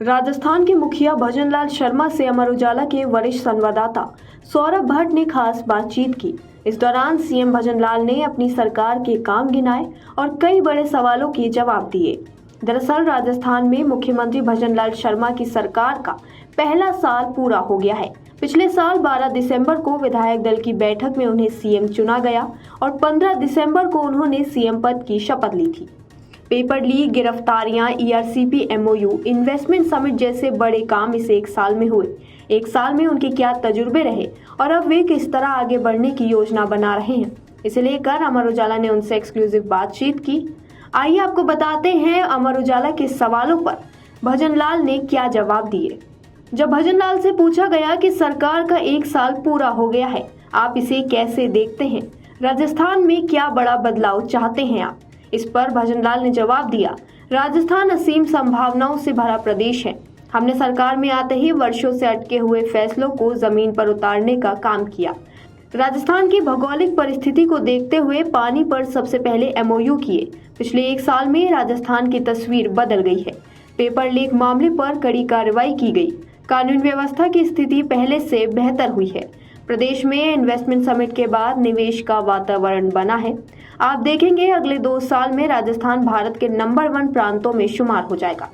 राजस्थान के मुखिया भजनलाल शर्मा से अमर उजाला के वरिष्ठ संवाददाता सौरभ भट्ट ने खास बातचीत की। इस दौरान सीएम भजनलाल ने अपनी सरकार के काम गिनाए और कई बड़े सवालों के जवाब दिए। दरअसल राजस्थान में मुख्यमंत्री भजनलाल शर्मा की सरकार का पहला साल पूरा हो गया है। पिछले साल 12 दिसंबर को विधायक दल की बैठक में उन्हें सीएम चुना गया और 15 दिसंबर को उन्होंने सीएम पद की शपथ ली थी। पेपर लीक, गिरफ्तारियां, ईआरसीपी एमओयू, इन्वेस्टमेंट समिट जैसे बड़े काम इस एक साल में हुए। एक साल में उनके क्या तजुर्बे रहे और अब वे किस तरह आगे बढ़ने की योजना बना रहे हैं, इसे लेकर अमर उजाला ने उनसे एक्सक्लूसिव बातचीत की। आइए आपको बताते हैं अमर उजाला के सवालों पर भजनलाल ने क्या जवाब दिए। जब भजनलाल से पूछा गया कि सरकार का एक साल पूरा हो गया है, आप इसे कैसे देखते हैं, राजस्थान में क्या बड़ा बदलाव चाहते हैं आप, इस पर भजनलाल ने जवाब दिया, राजस्थान असीम संभावनाओं से भरा प्रदेश है। हमने सरकार में आते ही वर्षों से अटके हुए फैसलों को जमीन पर उतारने का काम किया। राजस्थान की भौगोलिक परिस्थिति को देखते हुए पानी पर सबसे पहले एमओयू किए। पिछले एक साल में राजस्थान की तस्वीर बदल गई है। पेपर लीक मामले पर कड़ी कार्रवाई की गई। कानून व्यवस्था की स्थिति पहले से बेहतर हुई है। प्रदेश में इन्वेस्टमेंट समिट के बाद निवेश का वातावरण बना है। आप देखेंगे अगले 2 साल में राजस्थान भारत के नंबर 1 प्रांतों में शुमार हो जाएगा।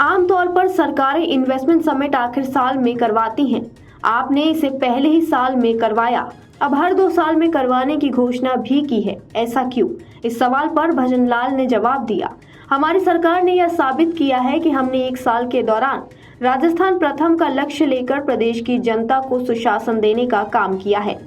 आमतौर पर सरकारें इन्वेस्टमेंट समिट आखिर साल में करवाती हैं। आपने इसे पहले ही साल में करवाया, अब हर 2 साल में करवाने की घोषणा भी की है, ऐसा क्यों? इस सवाल पर भजनलाल ने जवाब दिया, हमारी सरकार ने यह साबित किया है कि हमने एक साल के दौरान राजस्थान प्रथम का लक्ष्य लेकर प्रदेश की जनता को सुशासन देने का काम किया है।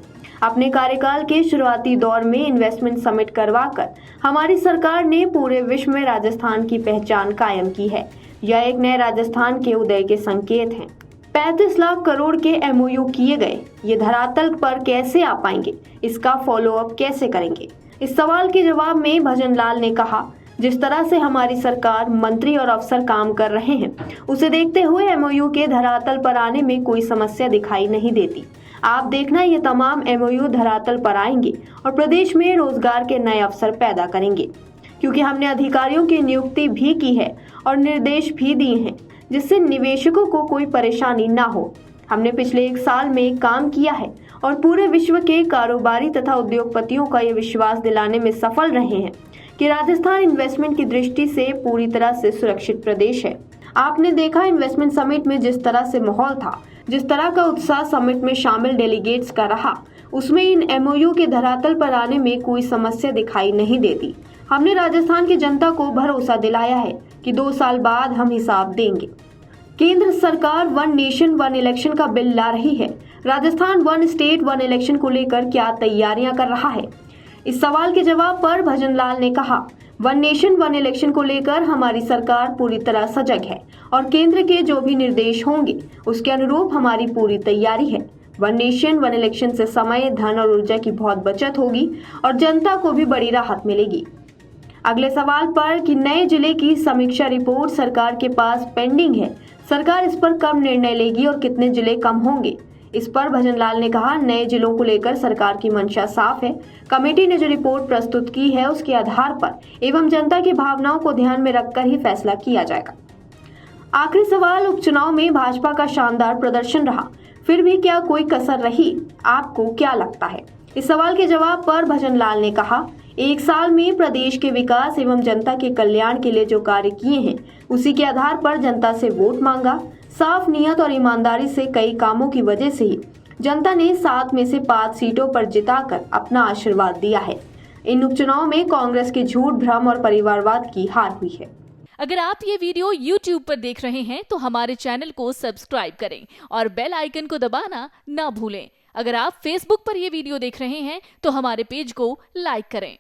अपने कार्यकाल के शुरुआती दौर में इन्वेस्टमेंट समिट करवाकर हमारी सरकार ने पूरे विश्व में राजस्थान की पहचान कायम की है। यह एक नए राजस्थान के उदय के संकेत हैं। 35 लाख करोड़ के एमओयू किए गए, ये धरातल पर कैसे आ पाएंगे, इसका फॉलो अप कैसे करेंगे? इस सवाल के जवाब में भजनलाल ने कहा, जिस तरह से हमारी सरकार, मंत्री और अफसर काम कर रहे हैं, उसे देखते हुए एमओयू के धरातल पर आने में कोई समस्या दिखाई नहीं देती। आप देखना, ये तमाम एमओयू धरातल पर आएंगे और प्रदेश में रोजगार के नए अवसर पैदा करेंगे, क्योंकि हमने अधिकारियों की नियुक्ति भी की है और निर्देश भी दिए हैं, जिससे निवेशकों को कोई परेशानी ना हो। हमने पिछले एक साल में काम किया है और पूरे विश्व के कारोबारी तथा उद्योगपतियों का ये विश्वास दिलाने में सफल रहे हैं कि राजस्थान इन्वेस्टमेंट की दृष्टि से पूरी तरह से सुरक्षित प्रदेश है। आपने देखा इन्वेस्टमेंट समिट में जिस तरह से माहौल था, जिस तरह का उत्साह समिट में शामिल डेलीगेट्स का रहा, उसमें इन एमओयू के धरातल पर आने में कोई समस्या दिखाई नहीं देती। हमने राजस्थान की जनता को भरोसा दिलाया है कि 2 साल बाद हम हिसाब देंगे। केंद्र सरकार 1 नेशन 1 इलेक्शन का बिल ला रही है। राजस्थान 1 स्टेट 1 इलेक्शन को लेकर क्या तैयारियां कर रहा है? इस सवाल के जवाब पर भजनलाल ने कहा, 1 नेशन 1 इलेक्शन को लेकर हमारी सरकार पूरी तरह सजग है और केंद्र के जो भी निर्देश होंगे उसके अनुरूप हमारी पूरी तैयारी है। 1 नेशन 1 इलेक्शन से समय, धन और ऊर्जा की बहुत बचत होगी और जनता को भी बड़ी राहत मिलेगी। अगले सवाल पर कि नए जिले की समीक्षा रिपोर्ट सरकार के पास पेंडिंग है, सरकार इस पर कब निर्णय लेगी और कितने जिले कम होंगे? इस पर भजनलाल ने कहा, नए जिलों को लेकर सरकार की मंशा साफ है। कमेटी ने जो रिपोर्ट प्रस्तुत की है उसके आधार पर एवं जनता की भावनाओं को ध्यान में रखकर ही फैसला किया जाएगा। आखिरी सवाल, उपचुनाव में भाजपा का शानदार प्रदर्शन रहा, फिर भी क्या कोई कसर रही? आपको क्या लगता है? इस सवाल के जवाब पर भजनलाल ने कहा, एक साल में प्रदेश के विकास एवं जनता के कल्याण के लिए जो कार्य किए हैं उसी के आधार पर जनता से वोट मांगा। साफ नियत और ईमानदारी से कई कामों की वजह से ही जनता ने 7 में से 5 सीटों पर जिताकर अपना आशीर्वाद दिया है। इन उपचुनाव में कांग्रेस के झूठ, भ्रम और परिवारवाद की हार हुई है। अगर आप ये वीडियो YouTube पर देख रहे हैं तो हमारे चैनल को सब्सक्राइब करें और बेल आइकन को दबाना ना भूलें। अगर आप Facebook पर ये वीडियो देख रहे हैं तो हमारे पेज को लाइक करें।